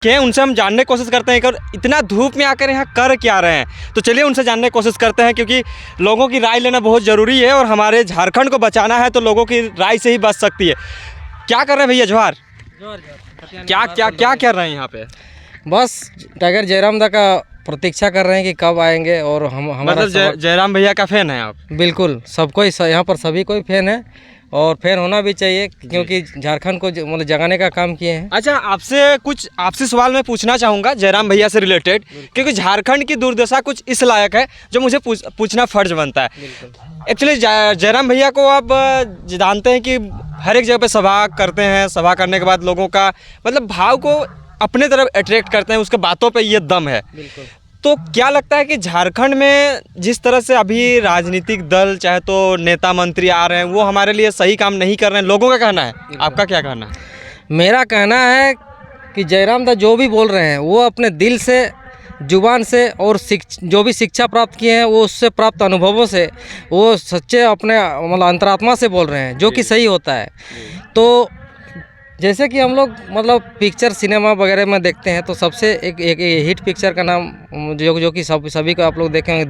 के उनसे हम जानने की कोशिश करते हैं कि इतना धूप में आकर यहाँ कर क्या रहे हैं। तो चलिए उनसे जानने की कोशिश करते हैं, क्योंकि लोगों की राय लेना बहुत ज़रूरी है और हमारे झारखंड को बचाना है तो लोगों की राय से ही बच सकती है। क्या कर रहे हैं भैया? जोहार। क्या क्या क्या कर रहे हैं यहाँ पे? बस टाइगर जयराम दा का प्रतीक्षा कर रहे हैं कि कब आएंगे। और हम हमारा मतलब जयराम भैया का फैन है आप? बिल्कुल, सब कोई यहाँ पर सभी कोई फैन है और फैन होना भी चाहिए, क्योंकि झारखंड को मतलब जगाने का काम किए हैं। अच्छा, आपसे सवाल मैं पूछना चाहूँगा जयराम भैया से रिलेटेड, क्योंकि झारखंड की दुर्दशा कुछ इस लायक है जो मुझे पूछना फर्ज बनता है। एक्चुअली जयराम भैया को आप जानते हैं कि हर एक जगह पे सभा करते हैं, सभा करने के बाद लोगों का मतलब भाव को अपने तरफ अट्रैक्ट करते हैं, उसके बातों पे ये दम है। तो क्या लगता है कि झारखंड में जिस तरह से अभी राजनीतिक दल चाहे तो नेता मंत्री आ रहे हैं वो हमारे लिए सही काम नहीं कर रहे हैं, लोगों का कहना है, आपका क्या कहना है? मेरा कहना है कि जयराम दा जो भी बोल रहे हैं वो अपने दिल से, जुबान से और जो भी शिक्षा प्राप्त किए हैं वो उससे प्राप्त अनुभवों से, वो सच्चे अपने मतलब अंतरात्मा से बोल रहे हैं, जो कि सही होता है। तो जैसे कि हम लोग मतलब पिक्चर सिनेमा वगैरह में देखते हैं तो सबसे एक हिट पिक्चर का नाम जो कि सभी को आप लोग देखे होंगे,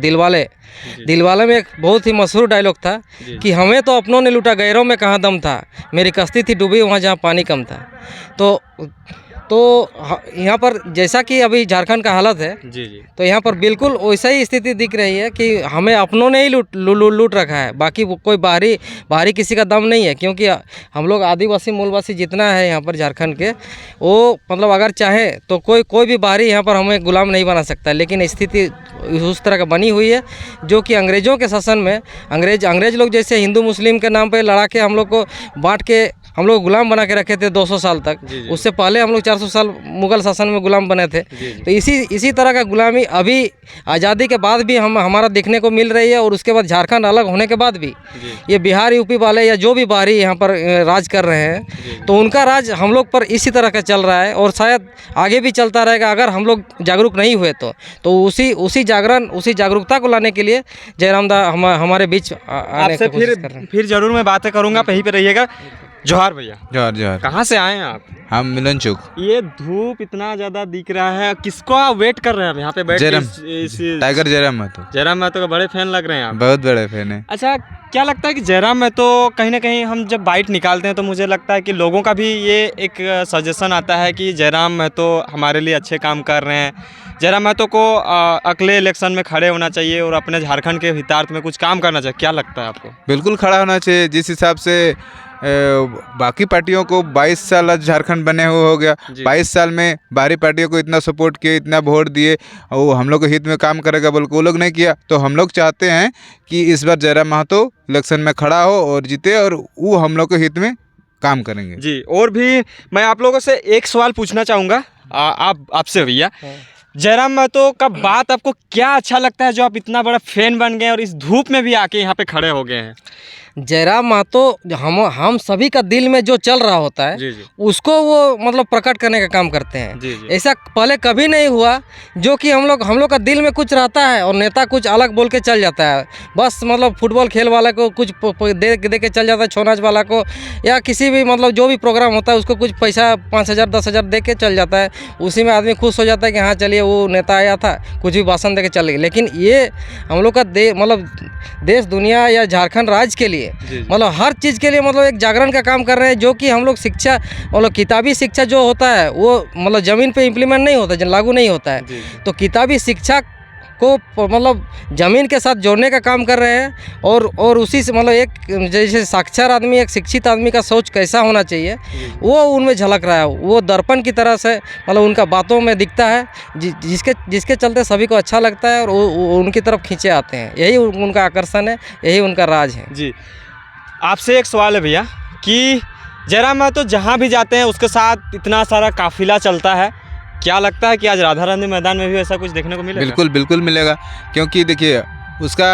दिलवाले में एक बहुत ही मशहूर डायलॉग था कि हमें तो अपनों ने लूटा, गैरों में कहाँ दम था, मेरी कश्ती थी डूबी वहाँ जहाँ पानी कम था। तो यहाँ पर जैसा कि अभी झारखंड का हालत है तो यहाँ पर बिल्कुल वैसा ही स्थिति दिख रही है कि हमें अपनों ने ही लूट रखा है, बाकी कोई बाहरी किसी का दम नहीं है। क्योंकि हम लोग आदिवासी मूलवासी जितना है यहाँ पर झारखंड के, वो मतलब अगर चाहे तो कोई भी बाहरी यहाँ पर हमें गुलाम नहीं बना सकता। लेकिन स्थिति उस तरह का बनी हुई है जो कि अंग्रेज़ों के शासन में अंग्रेज लोग जैसे हिंदू मुस्लिम के नाम पर लड़ा के हम लोग को बांट के हम लोग गुलाम बना के रखे थे 200 साल तक। उससे पहले हम लोग 400 साल मुगल शासन में गुलाम बने थे। तो इसी तरह का गुलामी अभी आज़ादी के बाद भी हमारा देखने को मिल रही है। और उसके बाद झारखंड अलग होने के बाद भी ये बिहार यूपी वाले या जो भी बाहरी यहाँ पर राज कर रहे हैं तो उनका राज हम लोग पर इसी तरह का चल रहा है और शायद आगे भी चलता रहेगा अगर हम लोग जागरूक नहीं हुए तो उसी जागरूकता को लाने के लिए जयराम दा हमारे बीच आने की कोशिश कर रहे हैं। फिर जरूर मैं बातें करूँगा, यहीं पे रहिएगा। जोहार भैया। जोहार। कहाँ से आए हैं आप? हम मिलन चौक। ये धूप इतना ज्यादा दिख रहा है, किसको आप वेट कर रहे हैं यहाँ पे बैठ के? टाइगर जयराम महतो का बड़े फैन लग रहे हैं आप? बहुत बड़े फैन है। अच्छा, क्या लगता है कि जयराम महतो कहीं ना कहीं हम जब बाइट निकालते हैं तो मुझे लगता है कि लोगों का भी ये एक सजेशन आता है कि जयराम महतो हमारे लिए अच्छे काम कर रहे हैं, जयराम महतो को अगले इलेक्शन में खड़े होना चाहिए और अपने झारखंड के हितार्थ में कुछ काम करना चाहिए। क्या लगता है आपको? बिल्कुल खड़ा होना चाहिए। जिस हिसाब से बाकी पार्टियों को 22 साल आज झारखंड बने हुए हो गया, 22 साल में बाहरी पार्टियों को इतना सपोर्ट किए, इतना वोट दिए और वो हम लोग के हित में काम करेगा बोल के वो लोग नहीं किया। तो हम लोग चाहते हैं कि इस बार जयराम महतो इलेक्शन में खड़ा हो और जीते और वो हम लोग के हित में काम करेंगे जी। और भी मैं आप लोगों से एक सवाल पूछना चाहूँगा आपसे भैया, जयराम महतो का बात आपको क्या अच्छा लगता है जो आप इतना बड़ा फैन बन गए और इस धूप में भी आके यहाँ पे खड़े हो गए हैं? जयराम महतो हम सभी का दिल में जो चल रहा होता है उसको वो मतलब प्रकट करने का काम करते हैं। ऐसा पहले कभी नहीं हुआ जो कि हम लोग का दिल में कुछ रहता है और नेता कुछ अलग बोल के चल जाता है। बस मतलब फुटबॉल खेल वाला को कुछ दे के चल जाता है, छौ नाच वाला को या किसी भी मतलब जो भी प्रोग्राम होता है उसको कुछ पैसा 5,000 10,000 दे के चल जाता है। उसी में आदमी खुश हो जाता है कि हाँ चलिए वो नेता आया था, कुछ भी भाषण दे के चल गए। लेकिन ये हम लोग का मतलब देश दुनिया या झारखंड राज्य के लिए मतलब हर चीज़ के लिए मतलब एक जागरण का काम कर रहे हैं, जो कि हम लोग शिक्षा मतलब किताबी शिक्षा जो होता है वो मतलब ज़मीन पे इम्प्लीमेंट नहीं होता, लागू नहीं होता है। तो किताबी शिक्षा को मतलब ज़मीन के साथ जोड़ने का काम कर रहे हैं और उसी से मतलब एक जैसे साक्षर आदमी, एक शिक्षित आदमी का सोच कैसा होना चाहिए वो उनमें झलक रहा है। वो दर्पण की तरह से मतलब उनका बातों में दिखता है, जिसके चलते सभी को अच्छा लगता है और उनकी तरफ खींचे आते हैं। यही उनका आकर्षण है, यही उनका राज है जी। आपसे एक सवाल है भैया कि जयराम महतो जहाँ भी जाते हैं उसके साथ इतना सारा काफिला चलता है, क्या लगता है कि आज राधा रानी मैदान में भी ऐसा कुछ देखने को मिलेगा? बिल्कुल मिलेगा, क्योंकि देखिए उसका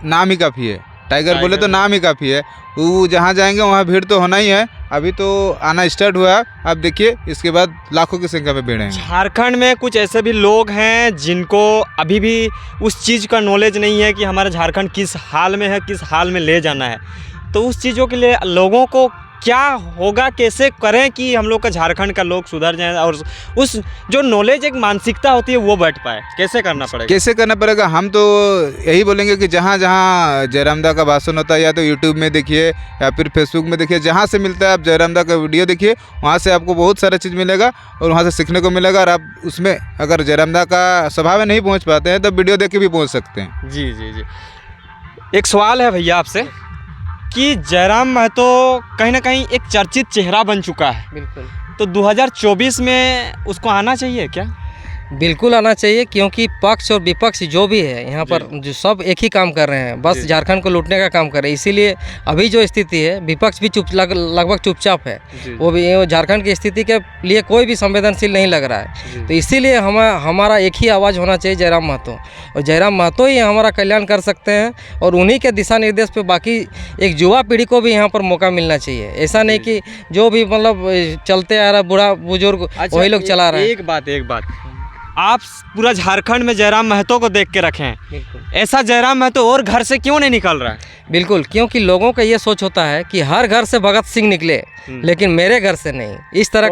नाम ही काफ़ी है। टाइगर बोले तो नाम ही काफ़ी है। वो जहाँ जाएंगे वहाँ भीड़ तो होना ही है। अभी तो आना स्टार्ट हुआ है, अब देखिए इसके बाद लाखों की संख्या में भीड़ है। झारखंड में कुछ ऐसे भी लोग हैं जिनको अभी भी उस चीज़ का नॉलेज नहीं है कि हमारा झारखंड किस हाल में है, किस हाल में ले जाना है। तो उस चीज़ों के लिए लोगों को क्या होगा, कैसे करें कि हम लोग का झारखंड का लोग सुधर जाएं और उस जो नॉलेज एक मानसिकता होती है वो बढ़ पाए, कैसे करना पड़ेगा? कैसे करना पड़ेगा? हम तो यही बोलेंगे कि जहाँ जहाँ जयराम दा का भाषण होता है, या तो यूट्यूब में देखिए या फिर फेसबुक में देखिए, जहाँ से मिलता है आप जयराम दा का वीडियो देखिए, वहाँ से आपको बहुत सारा चीज़ मिलेगा और वहाँ से सीखने को मिलेगा। और आप उसमें अगर जयराम दा का सभा में नहीं पहुँच पाते हैं तो वीडियो देख के भी पहुँच सकते हैं। जी जी जी। एक सवाल है भैया आपसे कि जयराम महतो कहीं ना कहीं एक चर्चित चेहरा बन चुका है, बिल्कुल तो 2024 में उसको आना चाहिए क्या? बिल्कुल आना चाहिए, क्योंकि पक्ष और विपक्ष जो भी है यहाँ पर जो सब एक ही काम कर रहे हैं, बस झारखंड को लूटने का काम कर रहे हैं। इसीलिए अभी जो स्थिति है, विपक्ष भी लगभग चुपचाप है, वो भी झारखंड की स्थिति के लिए कोई भी संवेदनशील नहीं लग रहा है। तो इसीलिए हमारा एक ही आवाज़ होना चाहिए, जयराम महतो, और जयराम महतो ही हमारा कल्याण कर सकते हैं। और उन्हीं के दिशा निर्देश पे बाकी एक युवा पीढ़ी को भी यहाँ पर मौका मिलना चाहिए। ऐसा नहीं कि जो भी मतलब चलते आ रहा बूढ़ा बुजुर्ग वही लोग चला रहे हैं। एक बात आप पूरा झारखंड में जयराम महतो को देख के रखें, ऐसा जयराम महतो और घर से क्यों नहीं निकल रहा है? बिल्कुल, क्योंकि लोगों का ये सोच होता है कि हर घर से भगत सिंह निकले, लेकिन मेरे घर से नहीं। इस तरह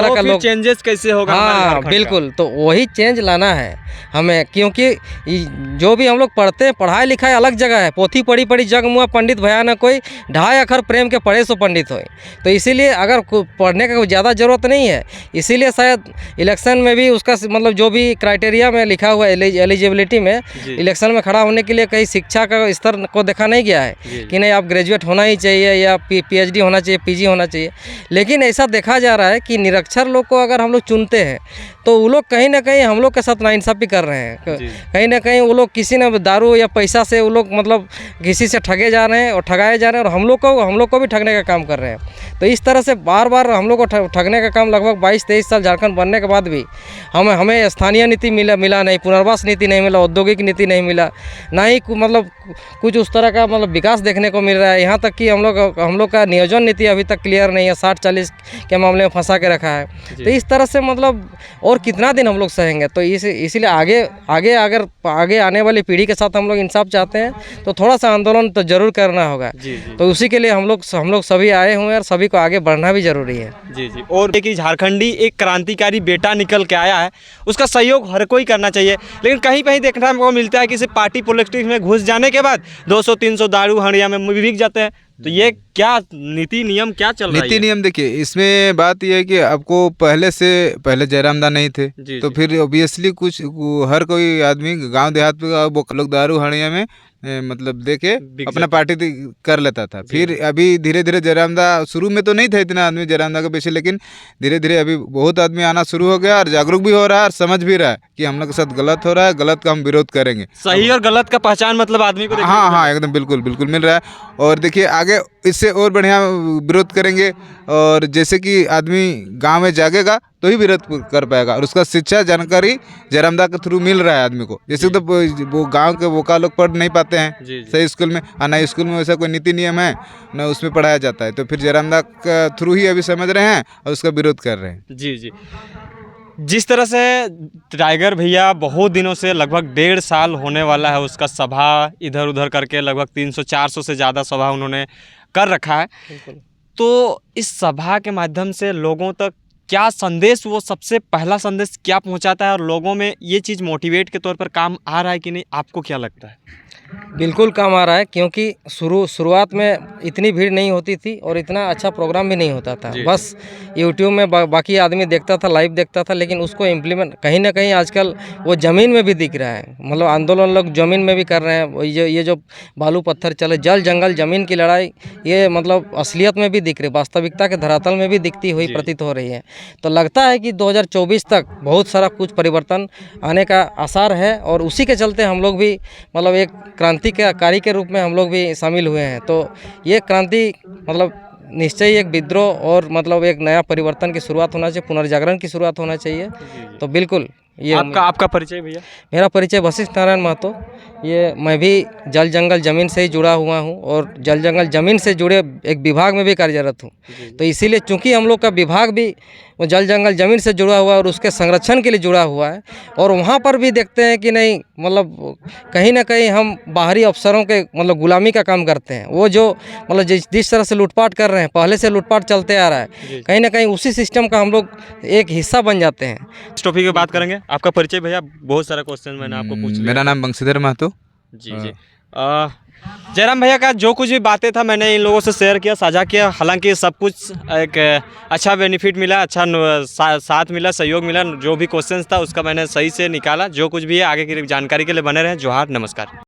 का लोग चेंजेस कैसे होगा? हाँ बिल्कुल, तो वही चेंज लाना है हमें, क्योंकि जो भी हम लोग पढ़ते हैं, पढ़ाई लिखाई अलग जगह है, पोथी पढ़ी पढ़ी जग मुआ पंडित भया न कोई, ढाई अखर प्रेम के पढ़े सो पंडित होए। तो इसीलिए अगर पढ़ने का ज़्यादा ज़रूरत नहीं है, इसीलिए शायद इलेक्शन में भी उसका मतलब जो भी क्राइटेरिया में लिखा हुआ है एलिजिबिलिटी में, इलेक्शन में खड़ा होने के लिए कहीं शिक्षा का स्तर को देखा नहीं गया है कि नहीं आप ग्रेजुएट होना ही चाहिए या PhD होना चाहिए, PG होना चाहिए। लेकिन ऐसा देखा जा रहा है कि निरक्षर लोग को अगर हम लोग चुनते हैं तो वो लोग कहीं ना कहीं हम लोग के साथ नाइंसाफ़ी कर रहे हैं। कहीं ना कहीं वो लोग किसी ने दारू या पैसा से वो लोग मतलब किसी से ठगे जा रहे हैं और ठगाए जा रहे हैं, और हम लोग को भी ठगने का काम कर रहे हैं। तो इस तरह से बार बार हम लोग को ठगने का काम लगभग 22-23 साल झारखंड बनने के बाद भी हमें स्थानीय नीति मिला नहीं, पुनर्वास नीति नहीं मिला, औद्योगिक नीति नहीं मिला, ना ही मतलब कुछ उस तरह का मतलब विकास देखने को मिल रहा है। यहाँ तक कि हम लोग का नियोजन नीति अभी तक क्लियर नहीं है, 60-40 के मामले में फंसा के रखा है। तो इस तरह से मतलब और कितना दिन हम लोग सहेंगे? तो इसीलिए आगे आने वाली पीढ़ी के साथ हम लोग इंसाफ चाहते हैं, तो थोड़ा सा आंदोलन तो जरूर करना होगा। तो उसी के लिए हम लोग सभी आए हुए हैं और सभी को आगे बढ़ना भी जरूरी है। जी जी। और देखिए झारखंडी एक क्रांतिकारी बेटा निकल के आया है, उसका सहयोग हर कोई करना चाहिए। लेकिन कहीं कहीं देखने को मिलता है कि सिर्फ पार्टी पॉलिटिक्स में घुस जाने के बाद 200-300 दारू हंडिया में बिक जाते हैं। तो ये क्या नीति नियम क्या चल रहा है? नीति नियम देखिए, इसमें बात यह है कि आपको पहले जयराम दा नहीं थे, तो फिर ऑब्वियसली कुछ हर कोई आदमी गांव देहात में वो लोग दारू हड़िया में मतलब देके अपना पार्टी कर लेता था। फिर अभी धीरे धीरे जयराम दा, शुरू में तो नहीं था इतना आदमी जयराम दा के पीछे, लेकिन धीरे धीरे अभी बहुत आदमी आना शुरू हो गया और जागरूक भी हो रहा है और समझ भी रहा है कि हम लोग के साथ गलत हो रहा है, गलत का हम विरोध करेंगे। सही और गलत का पहचान मतलब आदमी को हाँ एकदम बिल्कुल मिल रहा है। और देखिए आगे इससे और बढ़िया विरोध करेंगे, और जैसे कि आदमी गांव में जागेगा तो ही विरोध कर पाएगा, और उसका शिक्षा जानकारी जयराम दा के थ्रू मिल रहा है आदमी को। जैसे तो वो गांव के वोका लोग पढ़ नहीं पाते हैं सही स्कूल में, और ना स्कूल में वैसा कोई नीति नियम है ना उसमें पढ़ाया जाता है, तो फिर जयराम दा के थ्रू ही अभी समझ रहे हैं और उसका विरोध कर रहे हैं। जी जी। जिस तरह से टाइगर भैया बहुत दिनों से, लगभग 1.5 साल होने वाला है उसका सभा इधर उधर करके, लगभग 300-400 से ज़्यादा सभा उन्होंने कर रखा है। तो इस सभा के माध्यम से लोगों तक क्या संदेश, वो सबसे पहला संदेश क्या पहुंचाता है, और लोगों में ये चीज़ मोटिवेट के तौर पर काम आ रहा है कि नहीं, आपको क्या लगता है? बिल्कुल काम आ रहा है, क्योंकि शुरुआत में इतनी भीड़ नहीं होती थी और इतना अच्छा प्रोग्राम भी नहीं होता था। बस यूट्यूब में बाकी आदमी देखता था, लाइव देखता था, लेकिन उसको इम्प्लीमेंट कहीं ना कहीं आजकल वो ज़मीन में भी दिख रहा है। मतलब आंदोलन लोग ज़मीन में भी कर रहे हैं। ये जो बालू पत्थर चले, जल जंगल ज़मीन की लड़ाई, ये मतलब असलियत में भी दिख रही, वास्तविकता के धरातल में भी दिखती हुई प्रतीत हो रही है। तो लगता है कि 2024 तक बहुत सारा कुछ परिवर्तन आने का आसार है, और उसी के चलते हम लोग भी मतलब एक क्रांतिकारी के रूप में हम लोग भी शामिल हुए हैं। तो ये क्रांति मतलब निश्चय एक विद्रोह और मतलब एक नया परिवर्तन की शुरुआत होना चाहिए, पुनर्जागरण की शुरुआत होना चाहिए। तो बिल्कुल ये आपका परिचय भैया? मेरा परिचय वशिष्ठ नारायण महतो। ये मैं भी जल जंगल ज़मीन से ही जुड़ा हुआ हूँ और जल जंगल ज़मीन से जुड़े एक विभाग में भी कार्यरत हूँ। तो इसीलिए चूंकि हम लोग का विभाग भी वो जल जंगल ज़मीन से जुड़ा हुआ है और उसके संरक्षण के लिए जुड़ा हुआ है, और वहाँ पर भी देखते हैं कि नहीं मतलब कहीं ना कहीं हम बाहरी अफसरों के मतलब गुलामी का काम करते हैं। वो जो मतलब जिस तरह से लूटपाट कर रहे हैं, पहले से लूटपाट चलते आ रहा है, कहीं ना कहीं उसी सिस्टम का हम लोग एक हिस्सा बन जाते हैं। इस टॉपिक पे बात करेंगे। आपका परिचय भैया? बहुत सारा क्वेश्चन मैंने आपको पूछ लिया। मेरा नाम बंशीधर महतो। जी। जयराम भैया का जो कुछ भी बातें था मैंने इन लोगों से शेयर किया, साझा किया। हालांकि सब कुछ एक अच्छा बेनिफिट मिला, अच्छा साथ मिला, सहयोग मिला। जो भी क्वेश्चंस था उसका मैंने सही से निकाला। जो कुछ भी है आगे की जानकारी के लिए बने रहें। जोहार, नमस्कार।